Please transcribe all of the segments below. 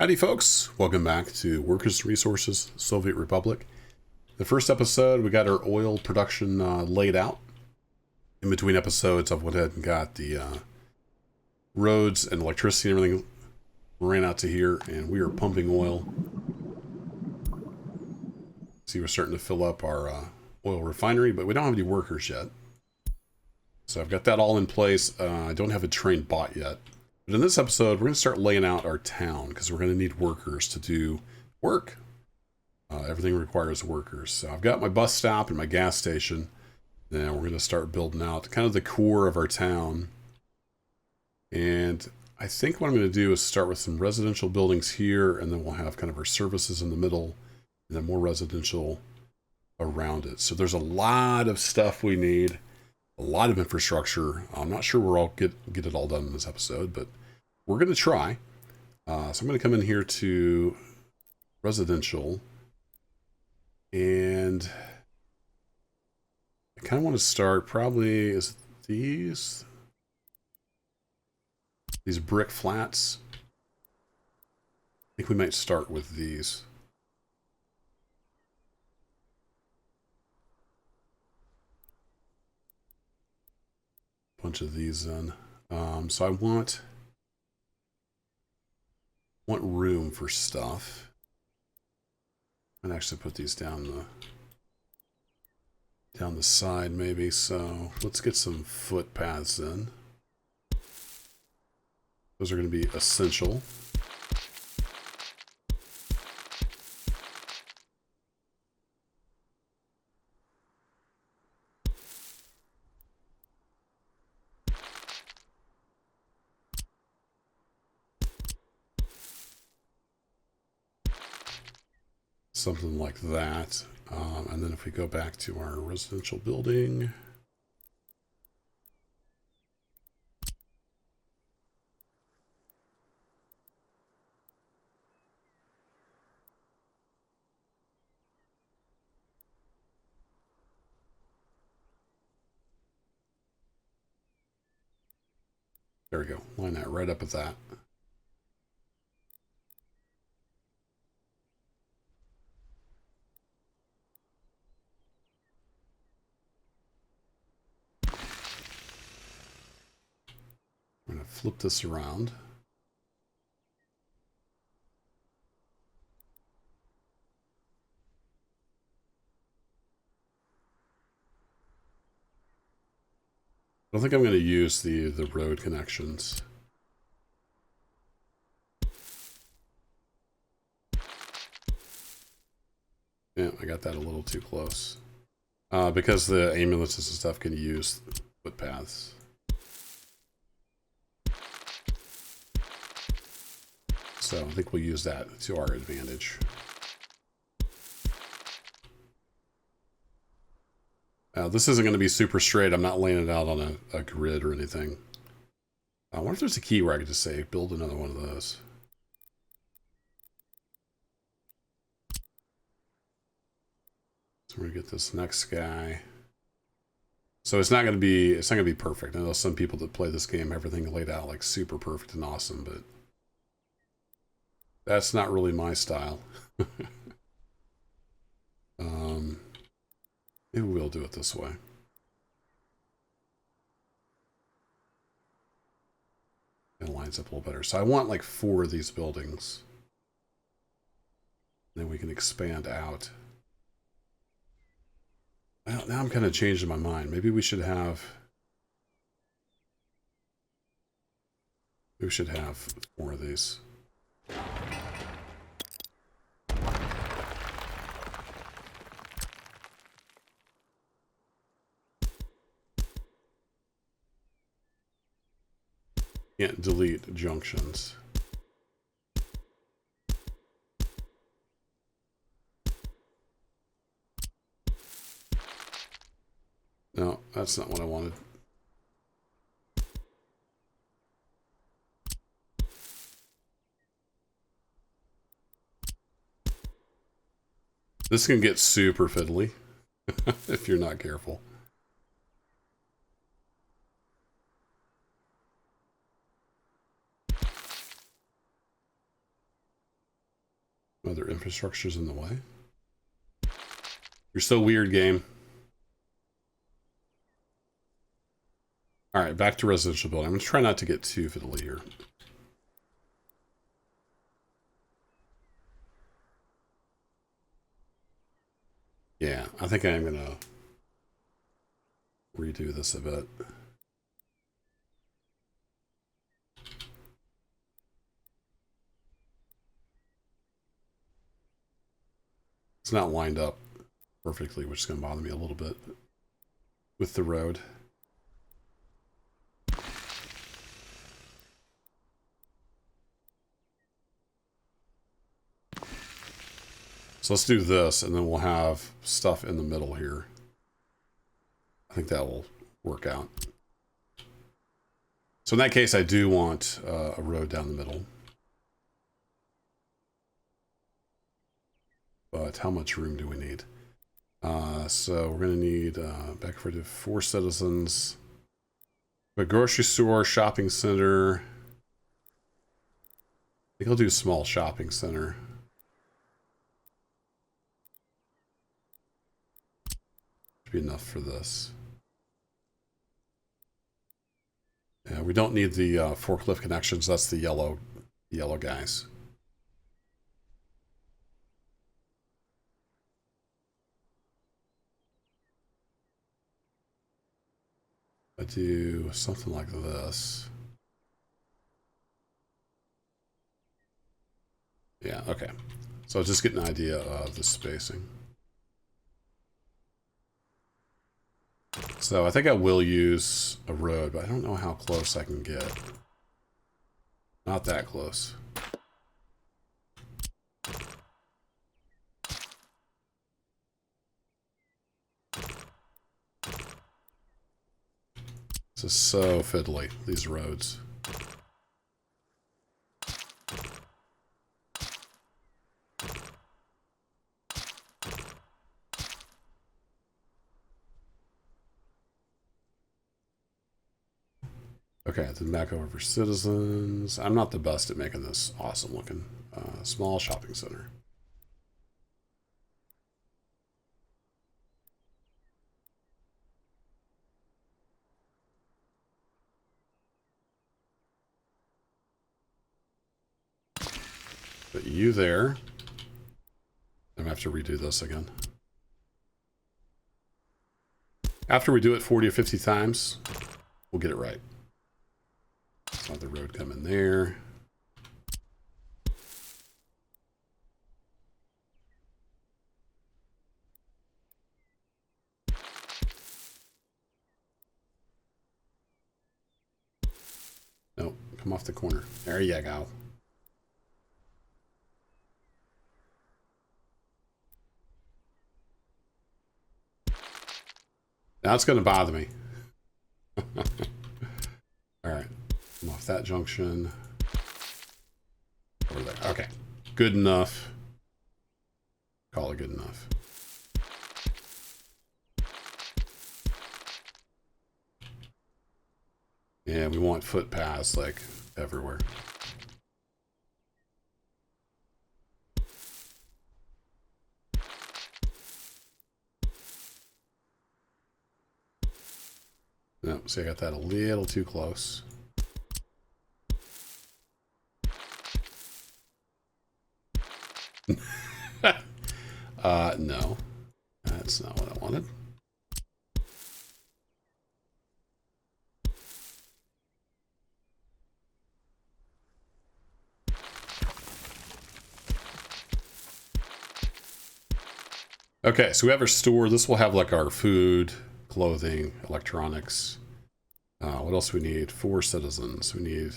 Howdy folks, welcome back to Workers' Resources, Soviet Republic. The first episode, we got our oil production laid out. In between episodes, I've went ahead and got the roads and electricity and everything ran out to here, and we are pumping oil. See, we're starting to fill up our oil refinery, but we don't have any workers yet. So I've got that all in place. I don't have a train bought yet. But in this episode, we're going to start laying out our town because we're going to need workers to do work. Everything requires workers. So I've got my bus stop and my gas station. Now we're going to start building out kind of the core of our town. And I think what I'm going to do is start with some residential buildings here, and then we'll have kind of our services in the middle, and then more residential around it. So there's a lot of stuff we need. A lot of infrastructure. I'm not sure we'll all get it all done in this episode, but we're going to try. So I'm going to come in here to residential, and I kind of want to start probably is these brick flats. I think we might start with these. Bunch of these then. So I want room for stuff. I'd actually put these down the side maybe. So let's get some footpaths in. Those are going to be essential. Something like that. And then if we go back to our residential building, there we go. Line that right up with that. I'm going to flip this around. I don't think I'm going to use the road connections. Yeah, I got that a little too close. Because the ambulances and stuff can use footpaths. So I think we'll use that to our advantage. This isn't going to be super straight. I'm not laying it out on a grid or anything. I wonder if there's a key where I could just say, build another one of those. So we're going to get this next guy. So it's not going to be perfect. I know some people that play this game, everything laid out like super perfect and awesome, but that's not really my style. Maybe we'll do it this way. It lines up a little better. So I want like 4 of these buildings. Then we can expand out. Well, now I'm kind of changing my mind. Maybe we should have 4 of these. Can't delete junctions. No, that's not what I wanted. This can get super fiddly if you're not careful. Other infrastructure's in the way. You're so weird, game. Alright, back to residential building. I'm going to try not to get too fiddly here. Yeah, I think I am going to redo this a bit. It's not lined up perfectly, which is going to bother me a little bit with the road. So let's do this, and then we'll have stuff in the middle here. I think that will work out. So in that case, I do want a road down the middle. But how much room do we need? So we're going to need, back for 4 citizens. A grocery store, shopping center. I think I'll do a small shopping center. Should be enough for this. Yeah, we don't need the forklift connections. That's the yellow guys. I do something like this. Yeah, okay. So just get an idea of the spacing. So I think I will use a road, but I don't know how close I can get. Not that close. This is so fiddly, these roads. Okay, then back over for citizens. I'm not the best at making this awesome looking. Small shopping center. Put you there. I'm gonna have to redo this again. After we do it 40 or 50 times, we'll get it right. So the road come in there. Nope, come off the corner. There you go. Now it's going to bother me. All right, I'm off that junction. Over there. Okay, good enough. Call it good enough. Yeah, we want footpaths like everywhere. No, see, I got that a little too close. No, that's not what I wanted. Okay, so we have our store. This will have like our food, clothing, electronics. What else we need? 4 citizens. We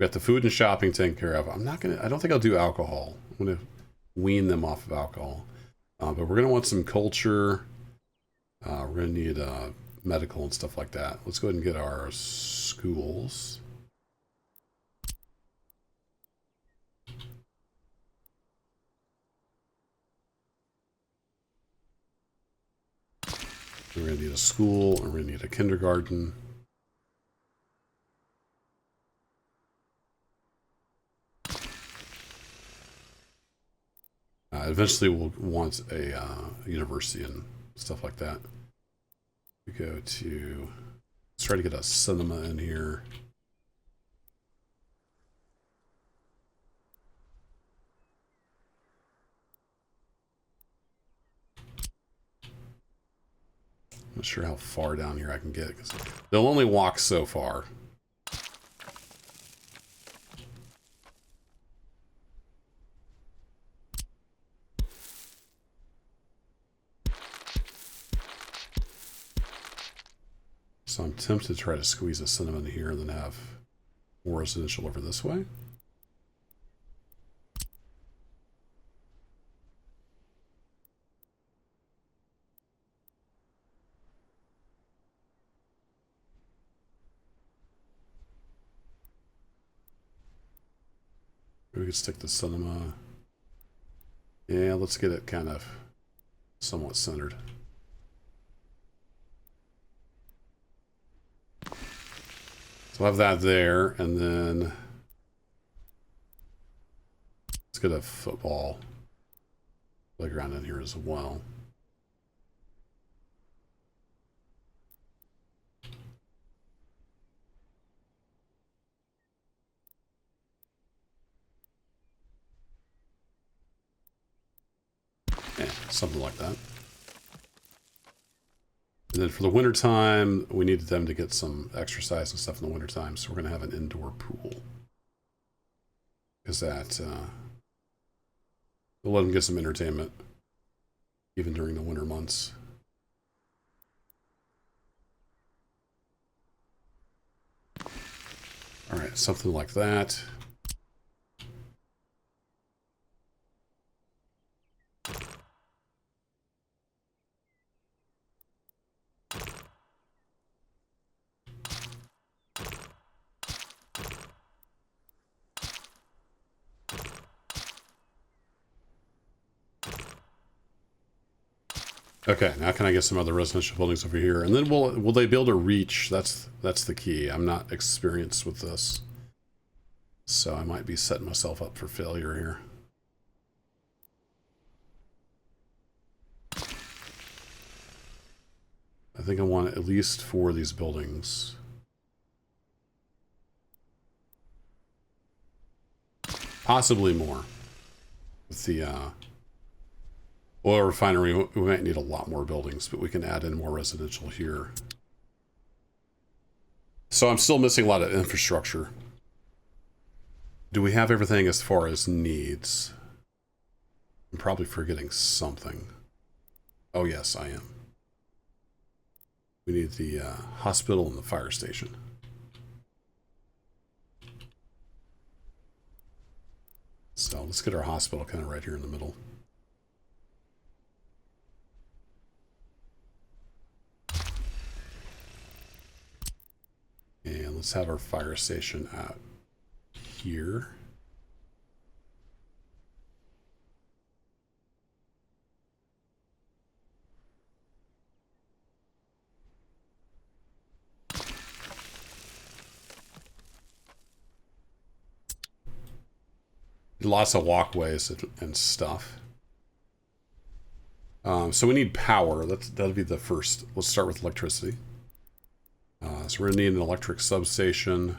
got the food and shopping taken care of. I don't think I'll do alcohol. I'm gonna wean them off of alcohol. But we're gonna want some culture. We're gonna need medical and stuff like that. Let's go ahead and get our schools. We're gonna need a school, and we're gonna need a kindergarten. Eventually we'll want a university and stuff like that. We go to, let's try to get a cinema in here. I'm not sure how far down here I can get, because they'll only walk so far. So I'm tempted to try to squeeze a cinema in here and then have more residential over this way. We could stick the cinema. Yeah, let's get it kind of somewhat centered. So I'll have that there, and then let's get a football playground in here as well. Yeah, something like that. And then for the wintertime, we needed them to get some exercise and stuff in the wintertime, so we're going to have an indoor pool. Because that, we'll let them get some entertainment, even during the winter months. All right, something like that. Okay, now can I get some other residential buildings over here? And then will they be able to reach? That's the key. I'm not experienced with this, so I might be setting myself up for failure here. I think I want at least 4 of these buildings. Possibly more. With the oil refinery, we might need a lot more buildings, but we can add in more residential here. So I'm still missing a lot of infrastructure. Do we have everything as far as needs? I'm probably forgetting something. Oh yes, I am. We need the hospital and the fire station. So let's get our hospital kind of right here in the middle. And let's have our fire station out here. Lots of walkways and stuff. So we need power. That'll be the first. Let's start with electricity. So we're gonna need an electric substation.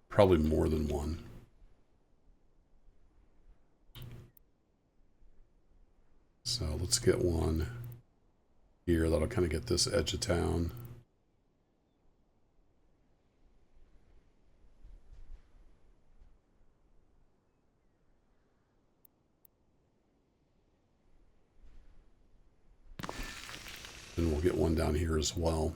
Probably more than one. So let's get one here. That'll kind of get this edge of town. And we'll get one down here as well.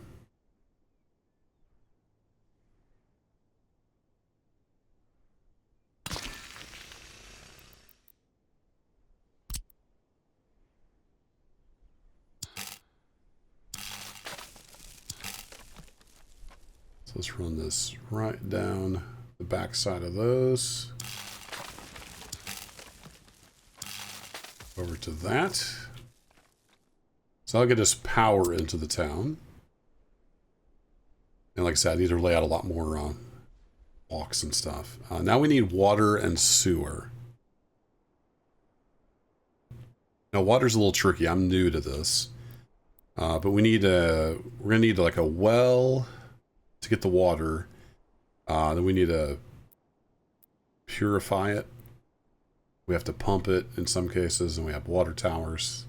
So let's run this right down the back side of those. Over to that. So I'll get us power into the town. And like I said, I need to lay out a lot more walks and stuff. Now we need water and sewer. Now, water's a little tricky. I'm new to this. But we're gonna need like a well to get the water. Then we need to purify it. We have to pump it in some cases, and we have water towers.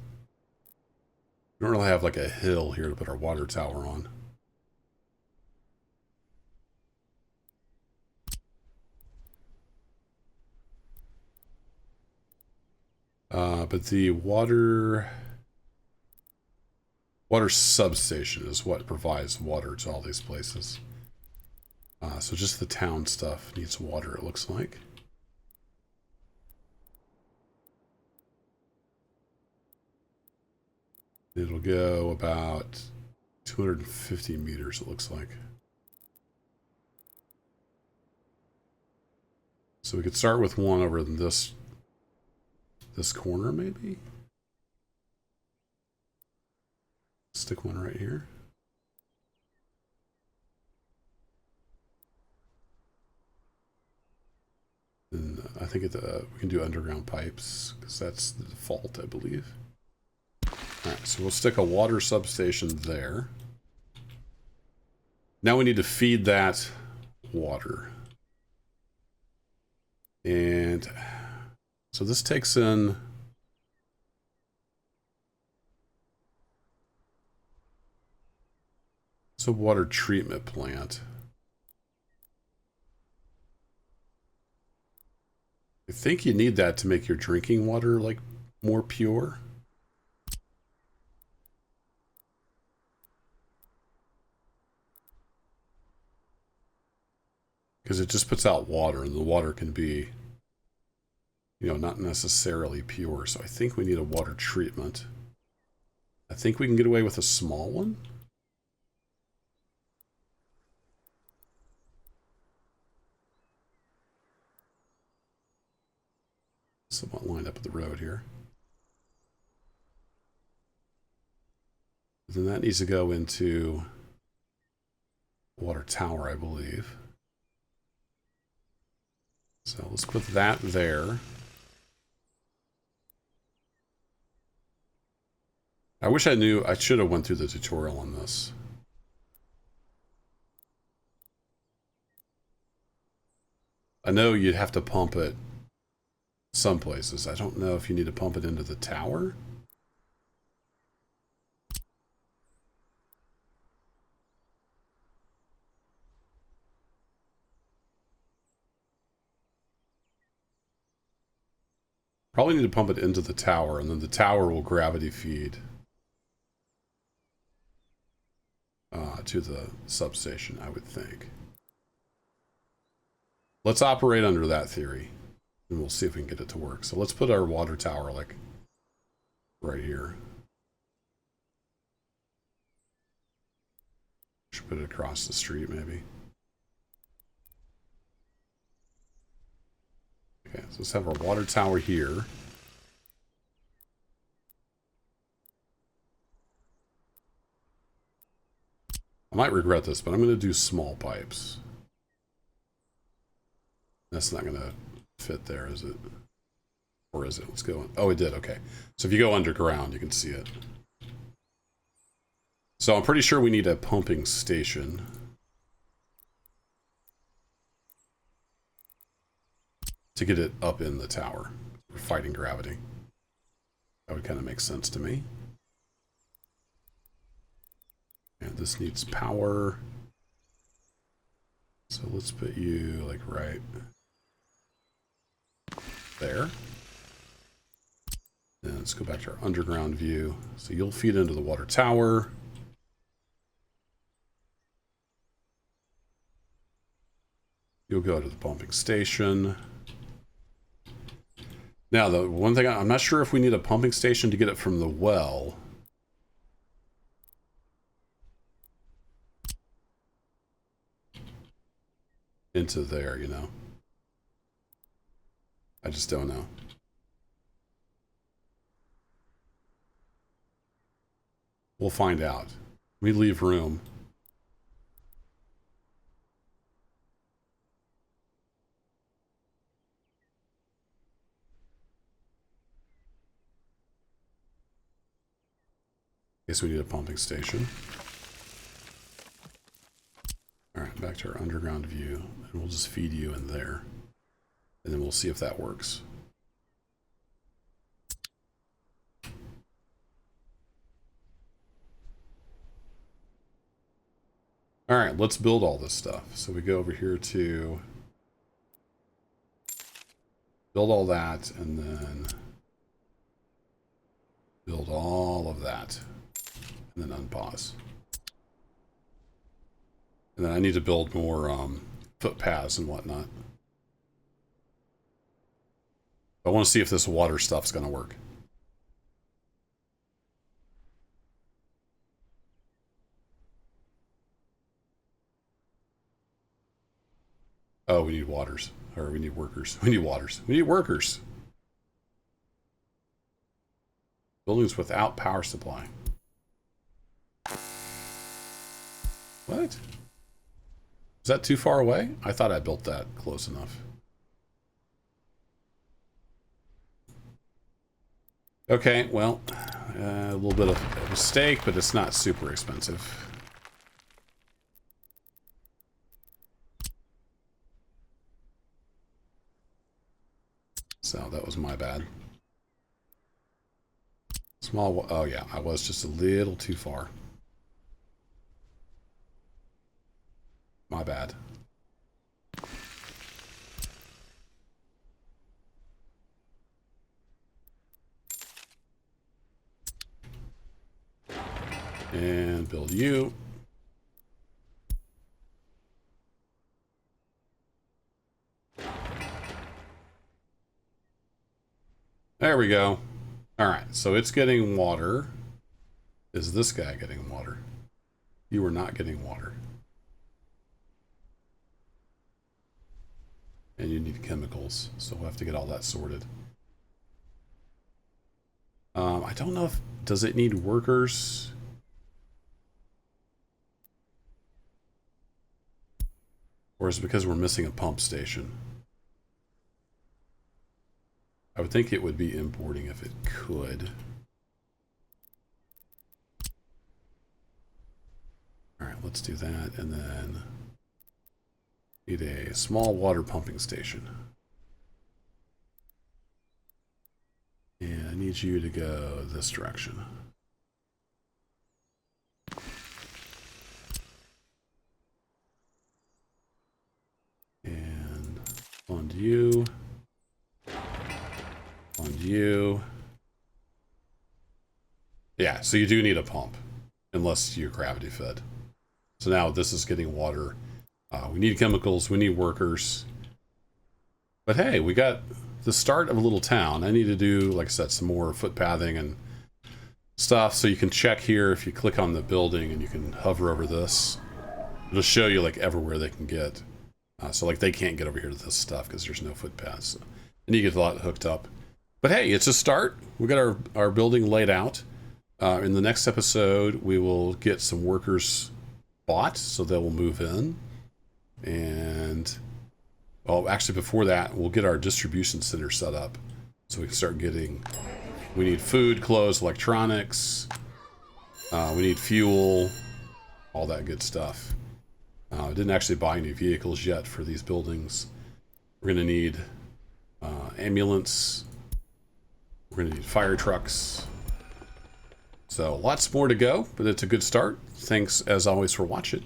We don't really have like a hill here to put our water tower on. But the water substation is what provides water to all these places. So just the town stuff needs water, it looks like. It'll go about 250 meters, it looks like. So we could start with one over in this corner, maybe? Stick one right here. And I think we can do underground pipes, because that's the default, I believe. Alright, so we'll stick a water substation there. Now we need to feed that water. And so this takes in... It's a water treatment plant. I think you need that to make your drinking water, like, more pure. Because it just puts out water, and the water can be, you know, not necessarily pure. So I think we need a water treatment. I think we can get away with a small one. Somewhat lined up with the road here. Then that needs to go into water tower, I believe. So let's put that there. I wish I knew. I should have went through the tutorial on this. I know you'd have to pump it some places. I don't know if you need to pump it into the tower. Probably need to pump it into the tower, and then the tower will gravity feed to the substation, I would think. Let's operate under that theory, and we'll see if we can get it to work. So let's put our water tower, like, right here. Should put it across the street, maybe. Okay, so let's have our water tower here. I might regret this, but I'm going to do small pipes. That's not going to fit there, is it? Or is it? Let's go. Oh, it did. Okay. So if you go underground, you can see it. So I'm pretty sure we need a pumping station. To get it up in the tower. We're fighting gravity. That would kind of make sense to me. And this needs power. So let's put you like right there. And let's go back to our underground view. So you'll feed into the water tower. You'll go to the pumping station. Now, the one thing, I'm not sure if we need a pumping station to get it from the well. Into there, you know. I just don't know. We'll find out. We leave room. Guess we need a pumping station. Alright, back to our underground view. And we'll just feed you in there. And then we'll see if that works. Alright, let's build all this stuff. So we go over here to build all that, and then build all of that, and then unpause. And then I need to build more footpaths and whatnot. I want to see if this water stuff's going to work. Oh, we need waters. Or we need workers. We need waters. We need workers. Buildings without power supply. What? Is that too far away? I thought I built that close enough. Okay, well, a little bit of a mistake, but it's not super expensive. So that was my bad. Small, oh yeah, I was just a little too far. My bad. And build you. There we go. All right, so it's getting water. Is this guy getting water? You are not getting water. And you need chemicals, so we'll have to get all that sorted. I don't know if, does it need workers? Or is it because we're missing a pump station? I would think it would be importing if it could. All right, let's do that, and then need a small water pumping station. And I need you to go this direction. And on you. On you. Yeah, so you do need a pump, unless you're gravity fed. So now this is getting water. We need chemicals, we need workers. But hey, we got the start of a little town. I need to do, like I said, some more footpathing and stuff. So you can check here if you click on the building and you can hover over this. It'll show you like everywhere they can get. So like they can't get over here to this stuff because there's no footpaths. And you get a lot hooked up. But hey, it's a start. We got our building laid out. In the next episode, we will get some workers bought, so they will move in. And, well, actually before that, we'll get our distribution center set up. So we can start getting, we need food, clothes, electronics. We need fuel, all that good stuff. I didn't actually buy any vehicles yet for these buildings. We're going to need ambulance. We're going to need fire trucks. So lots more to go, but it's a good start. Thanks as always for watching,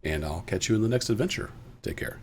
and I'll catch you in the next adventure. Take care.